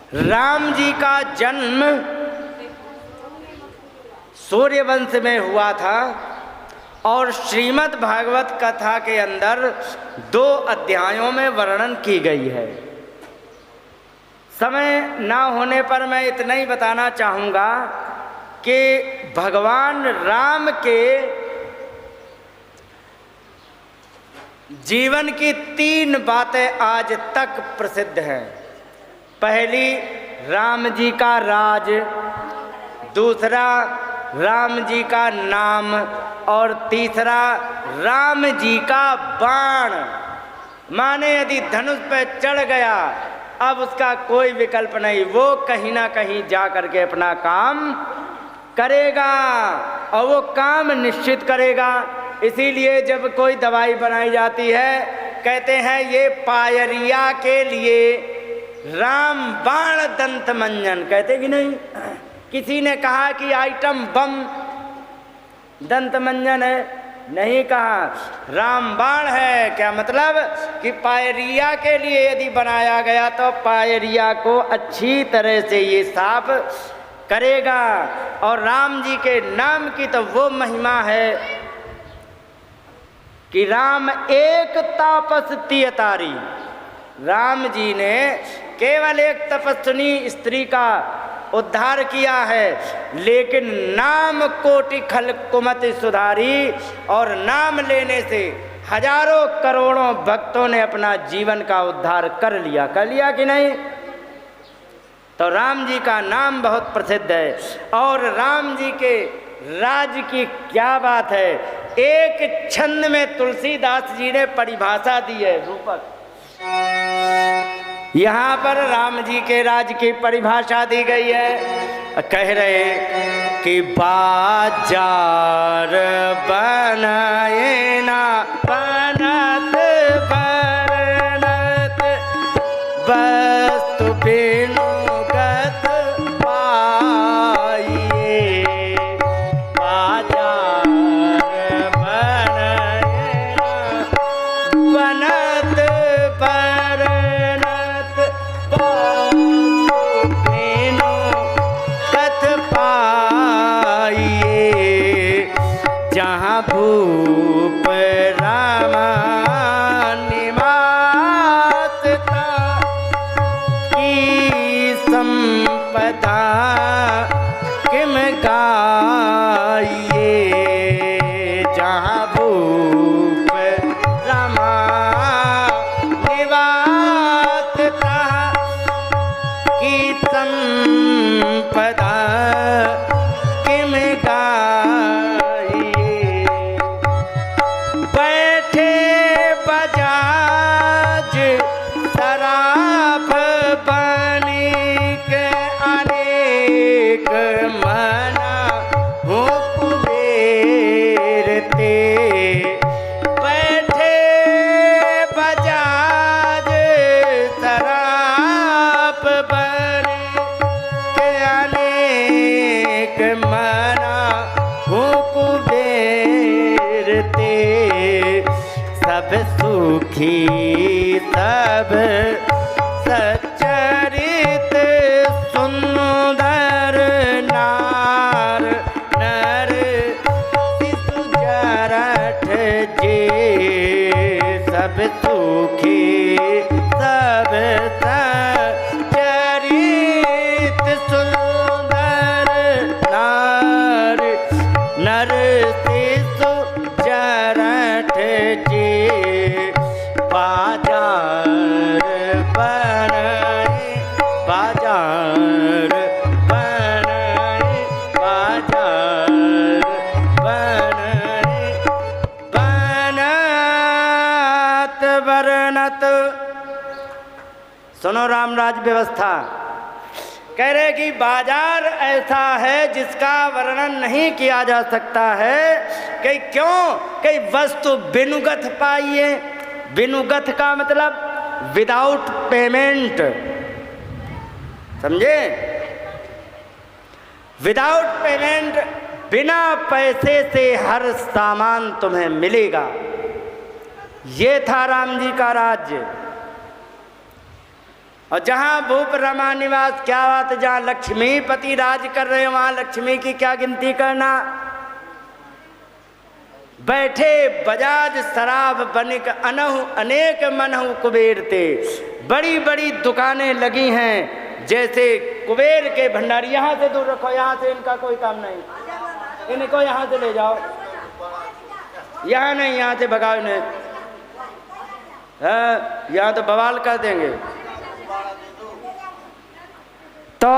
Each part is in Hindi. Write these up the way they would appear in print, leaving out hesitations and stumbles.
राम जी का जन्म सूर्यवंश में हुआ था और श्रीमद् भागवत कथा के अंदर 2 अध्यायों में वर्णन की गई है। समय ना होने पर मैं इतना ही बताना चाहूँगा कि भगवान राम के जीवन की 3 बातें आज तक प्रसिद्ध हैं। पहली, राम जी का राज, दूसरा राम जी का नाम और तीसरा राम जी का बाण। माने यदि धनुष पे चढ़ गया अब उसका कोई विकल्प नहीं, वो कहीं ना कहीं जा करके अपना काम करेगा और वो काम निश्चित करेगा। इसीलिए जब कोई दवाई बनाई जाती है कहते हैं ये पायरिया के लिए राम बाण दंत मंजन, कहते कि नहीं? किसी ने कहा कि आइटम बम दंत मंजन है, नहीं कहा, राम बाण है। क्या मतलब कि पायरिया के लिए यदि बनाया गया तो पायरिया को अच्छी तरह से ये साफ करेगा। और राम जी के नाम की तो वो महिमा है कि राम एक तापस तियतारी। राम जी ने केवल एक तपस्विनी स्त्री का उद्धार किया है, लेकिन नाम कोटि खल्क कुमति सुधारी, और नाम लेने से हजारों करोड़ों भक्तों ने अपना जीवन का उद्धार कर लिया कि नहीं? तो राम जी का नाम बहुत प्रसिद्ध है। और राम जी के राज की क्या बात है, एक छंद में तुलसीदास जी ने परिभाषा दी है, रूपक। यहाँ पर राम जी के राज की परिभाषा दी गई है। कह रहे कि बाजार बनाए ना बनत बनत वस्तु बिनु गत पाइए। बाजार बनाए बनत बनत वस्तु बिनु गत पाइए। जहाँ भूप रामा निवास था की संपदा किम गाइए। जहाँ भूप रामा निवास था की संपदा किम गाइए। बैठे बजाज शराब बनिक अनेक मना हो कुबेर ते। बैठे बजाज शराब बनिक अनेक मना हो कुबेर ते। सब सुखी सब सच्चरित सुंदर नार नर शिशु जरठ जे। सब सुखी सब सच्चरित सुंदर नार नर शिशु जरठ जे। बाजार बनाए बाजार बनाए बाजार बनाए बनत वर्णत। सुनो रामराज व्यवस्था कह रहे कि बाजार ऐसा है जिसका वर्णन नहीं किया जा सकता है। कि क्यों? कि वस्तु बिनुगत पाइए। बिनुगत का मतलब विदाउट पेमेंट, समझे? विदाउट पेमेंट, बिना पैसे से हर सामान तुम्हें मिलेगा। ये था राम जी का राज्य। और जहाँ भूप रमा निवास, क्या बात, जहाँ लक्ष्मीपति राज कर रहे हैं वहाँ लक्ष्मी की क्या गिनती करना। बैठे बजाज शराब बनिक अनहु अनेक मनहु कुबेर ते। बड़ी बड़ी दुकानें लगी हैं जैसे कुबेर के भंडारी। यहाँ से दूर रखो, यहाँ से इनका कोई काम नहीं, इनको यहाँ से ले जाओ, यहाँ नहीं, यहाँ से भगाओ इन्हें, यहाँ तो बवाल कर देंगे। तो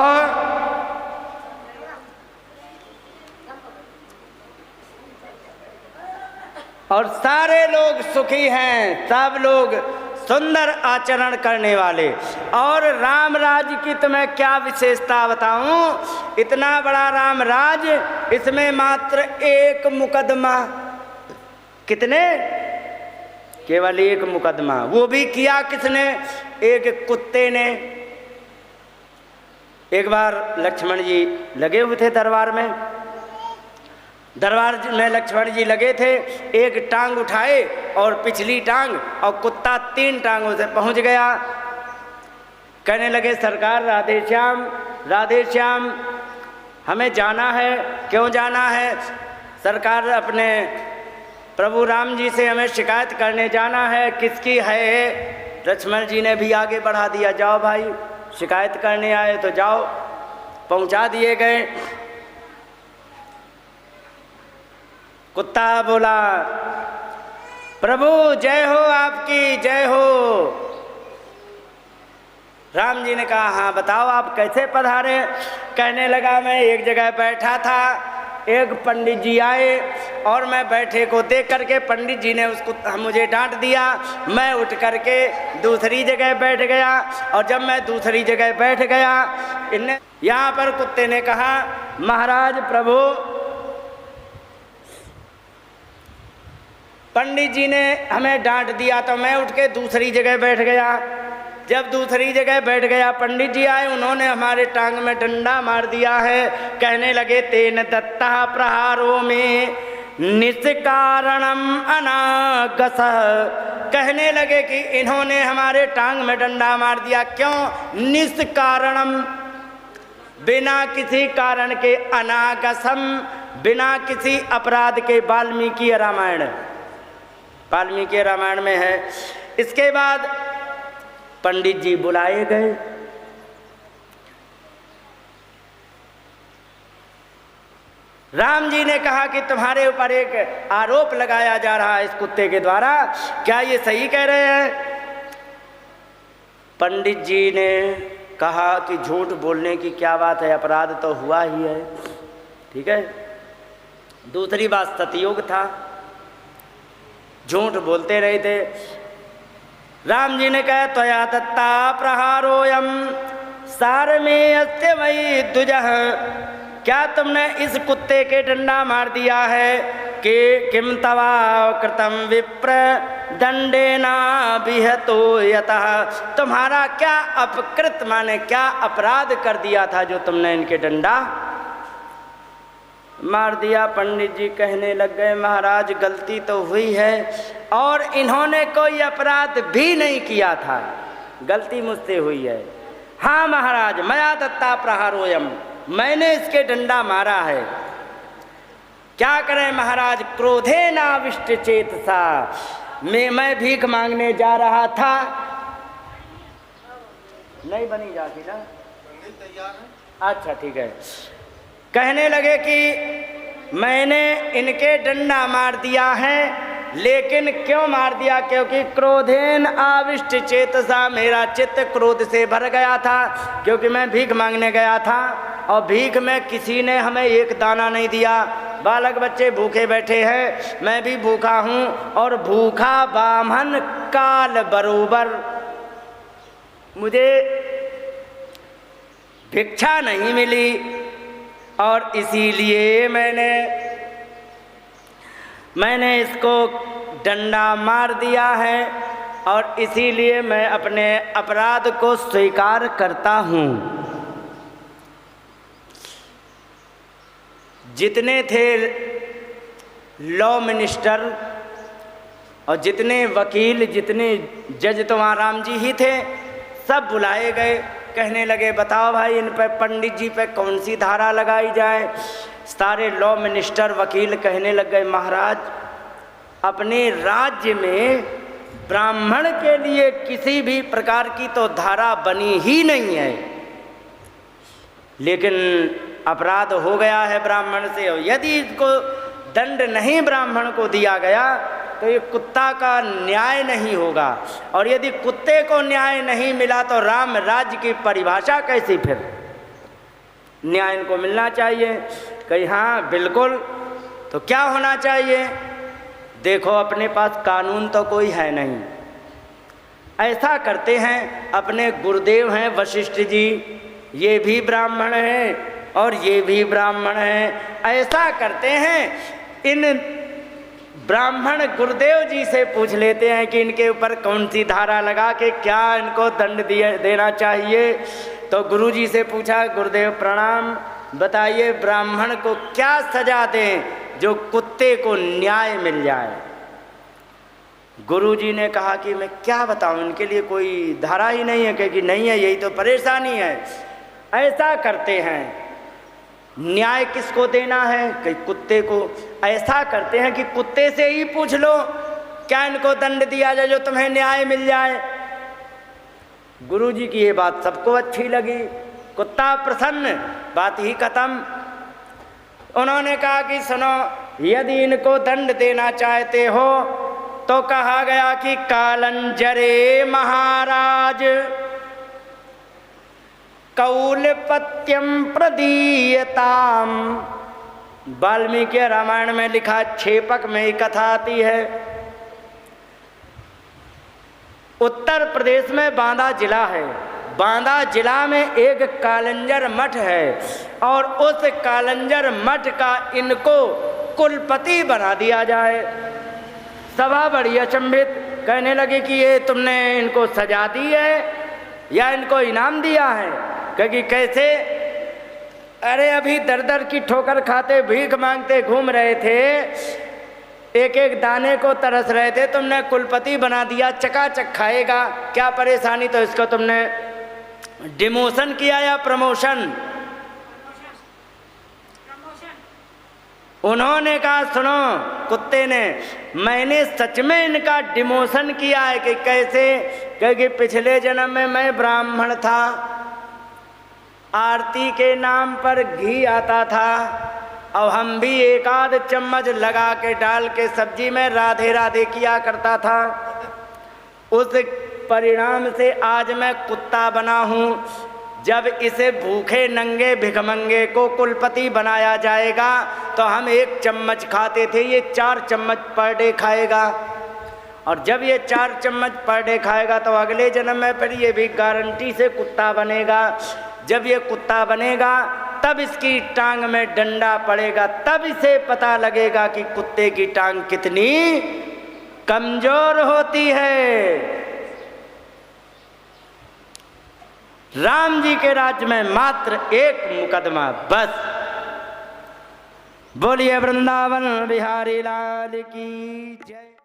और सारे लोग सुखी हैं, सब लोग सुंदर आचरण करने वाले। और राम राज की तो मैं क्या विशेषता बताऊं, इतना बड़ा राम राज, इसमें मात्र एक मुकदमा, कितने, केवल एक मुकदमा, वो भी किया किसने, एक कुत्ते ने। एक बार लक्ष्मण जी लगे हुए थे दरबार में, दरबार में लक्ष्मण जी लगे थे, एक टांग उठाए और पिछली टांग, और कुत्ता 3 टांगों से पहुंच गया। कहने लगे सरकार राधे श्याम हमें जाना है। क्यों जाना है सरकार? अपने प्रभु राम जी से हमें शिकायत करने जाना है। किसकी है? लक्ष्मण जी ने भी आगे बढ़ा दिया, जाओ भाई, शिकायत करने आए तो जाओ। पहुंचा दिए गए। कुत्ता बोला, प्रभु जय हो, आपकी जय हो। राम जी ने कहा, हाँ बताओ आप कैसे पधारे? कहने लगा, मैं एक जगह बैठा था, एक पंडित जी आए और मैं बैठे को देख करके पंडित जी ने उसको मुझे डांट दिया। मैं उठ करके दूसरी जगह बैठ गया, और जब मैं दूसरी जगह बैठ गया, इनने यहाँ पर कुत्ते ने कहा, महाराज प्रभु, पंडित जी ने हमें डांट दिया तो मैं उठ के दूसरी जगह बैठ गया। जब दूसरी जगह बैठ गया, पंडित जी आए, उन्होंने हमारे टांग में डंडा मार दिया है। कहने लगे, तेन दत्ता प्रहारो में निष्कारणम अनागस। कहने लगे कि इन्होंने हमारे टांग में डंडा मार दिया। क्यों? निष्कारणम, बिना किसी कारण के, अनागसम, बिना किसी अपराध के। वाल्मीकि रामायण में है। इसके बाद पंडित जी बुलाए गए। राम जी ने कहा कि तुम्हारे ऊपर एक आरोप लगाया जा रहा है इस कुत्ते के द्वारा, क्या ये सही कह रहे हैं? पंडित जी ने कहा कि झूठ बोलने की क्या बात है, अपराध तो हुआ ही है, ठीक है। दूसरी बात सतयुग था, झूठ बोलते रहे थे। राम जी ने कहा, त्वया दत्ता प्रहारोयम सार में अस्ते वही दुजह। क्या तुमने इस कुत्ते के डंडा मार दिया है कि किम तवा कृतम विप्र दंडेना विहतो यतः। तुम्हारा क्या अपकृत, माने क्या अपराध कर दिया था जो तुमने इनके डंडा मार दिया? पंडित जी कहने लग गए, महाराज गलती तो हुई है और इन्होंने कोई अपराध भी नहीं किया था, गलती मुझसे हुई है। हाँ महाराज, मया दत्ता प्रहारोयम, मैंने इसके डंडा मारा है। क्या करें महाराज? क्रोधे नाविष्ट चेतसा, मैं भीख मांगने जा रहा था। नहीं बनी जाती ना, तैयार है। अच्छा ठीक है। कहने लगे कि मैंने इनके डंडा मार दिया है, लेकिन क्यों मार दिया? क्योंकि क्रोधेन आविष्ट चेतसा, मेरा चित्त क्रोध से भर गया था, क्योंकि मैं भीख मांगने गया था और भीख में किसी ने हमें एक दाना नहीं दिया। बालक बच्चे भूखे बैठे हैं, मैं भी भूखा हूँ, और भूखा बामन काल बरोबर, मुझे भिक्षा नहीं मिली, और इसीलिए मैंने इसको डंडा मार दिया है, और इसीलिए मैं अपने अपराध को स्वीकार करता हूँ। जितने थे लॉ मिनिस्टर और जितने वकील, जितने जज, तो वहाँ राम जी ही थे, सब बुलाए गए। कहने लगे बताओ भाई इन पे पंडित जी पे कौन सी धारा लगाई जाए। सारे लॉ मिनिस्टर वकील कहने लग गए महाराज अपने राज्य में ब्राह्मण के लिए किसी भी प्रकार की तो धारा बनी ही नहीं है, लेकिन अपराध हो गया है ब्राह्मण से, और यदि इसको दंड नहीं ब्राह्मण को दिया गया तो ये कुत्ता का न्याय नहीं होगा, और यदि कुत्ते को न्याय नहीं मिला तो राम राज्य की परिभाषा कैसी, फिर न्याय इनको मिलना चाहिए। कही हाँ बिल्कुल, तो क्या होना चाहिए? देखो अपने पास कानून तो कोई है नहीं, ऐसा करते हैं अपने गुरुदेव हैं वशिष्ठ जी, ये भी ब्राह्मण हैं और ये भी ब्राह्मण हैं, ऐसा करते हैं इन ब्राह्मण गुरुदेव जी से पूछ लेते हैं कि इनके ऊपर कौन सी धारा लगा के क्या इनको दंड देना चाहिए। तो गुरु जी से पूछा गुरुदेव प्रणाम, बताइए ब्राह्मण को क्या सजा दें जो कुत्ते को न्याय मिल जाए। गुरु जी ने कहा कि मैं क्या बताऊं, इनके लिए कोई धारा ही नहीं है, क्योंकि नहीं है, यही तो परेशानी है। ऐसा करते हैं न्याय किसको देना है कि कुत्ते को, ऐसा करते हैं कि कुत्ते से ही पूछ लो क्या इनको दंड दिया जाए जो तुम्हें न्याय मिल जाए। गुरु जी की ये बात सबको अच्छी लगी, कुत्ता प्रसन्न, बात ही खत्म। उन्होंने कहा कि सुनो यदि इनको दंड देना चाहते हो तो कहा गया कि कालंजरे महाराज कौलपत्यम प्रदीयताम। वाल्मीकि रामायण में लिखा, छेपक में ही कथा आती है। उत्तर प्रदेश में बांदा जिला है, बांदा जिला में एक कालंजर मठ है, और उस कालंजर मठ का इनको कुलपति बना दिया जाए। सभा बड़ी अचंभित, कहने लगे कि ये तुमने इनको सजा दी है या इनको इनाम दिया है। क्योंकि कैसे, अरे अभी दर दर की ठोकर खाते भीख मांगते घूम रहे थे, एक एक दाने को तरस रहे थे, तुमने कुलपति बना दिया, चकाचक खाएगा, क्या परेशानी। तो इसको तुमने डिमोशन किया या प्रमोशन? उन्होंने कहा सुनो कुत्ते ने, मैंने सच में इनका डिमोशन किया है। कि कैसे? क्योंकि पिछले जन्म में मैं ब्राह्मण था, आरती के नाम पर घी आता था, और हम भी एक आध चम्मच लगा के डाल के सब्जी में राधे राधे किया करता था। उस परिणाम से आज मैं कुत्ता बना हूँ। जब इसे भूखे नंगे भिखमंगे को कुलपति बनाया जाएगा तो हम एक चम्मच खाते थे, ये 4 चम्मच पर डे खाएगा, और जब ये 4 चम्मच पर डे खाएगा तो अगले जन्म में फिर ये भी गारंटी से कुत्ता बनेगा। जब ये कुत्ता बनेगा तब इसकी टांग में डंडा पड़ेगा, तब इसे पता लगेगा कि कुत्ते की टांग कितनी कमजोर होती है। राम जी के राज्य में मात्र एक मुकदमा बस। बोलिए वृंदावन बिहारी लाल की जय।